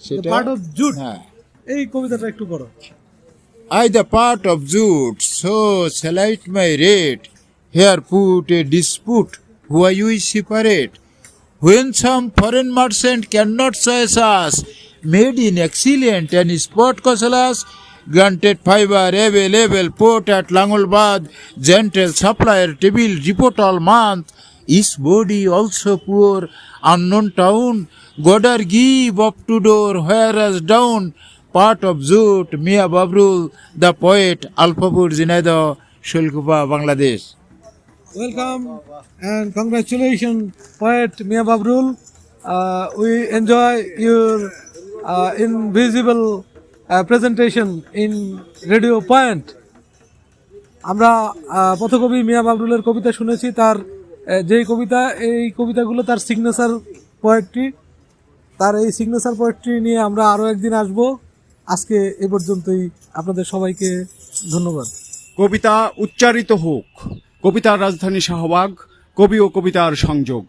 সেটা part of jute, হ্যাঁ। এই কবিতাটা একটু পড়ো। I the part of jute, so select my rate. Here put a dispute, why we separate. When some foreign merchant cannot choice us, made in excellent and sport causeless, granted fiber available, port at Langolbad, gentle supplier, table report all month, each body also poor, unknown town, Godar give up to door, whereas down, part of jute, Mia Babrul, the poet, Alpapur Zinaido, Shulkupa, Bangladesh. Welcome and congratulations, poet Mia Babrul. We enjoy your invisible presentation in Radio Point. আমরা পথকবি মিয়া বাবরুলের কবিতা শুনেছি, তার যেই কবিতা, এই কবিতাগুলো তার signature poetry. তার এই signature poetry নিয়ে আমরা আরও একদিন আসব। আজকে এ পর্যন্তই, আপনাদের সবাইকে ধন্যবাদ। কবিতা উচ্চারিত হোক, কবিতার রাজধানী শাহবাগ, কবি ও কবিতার সংযোগ।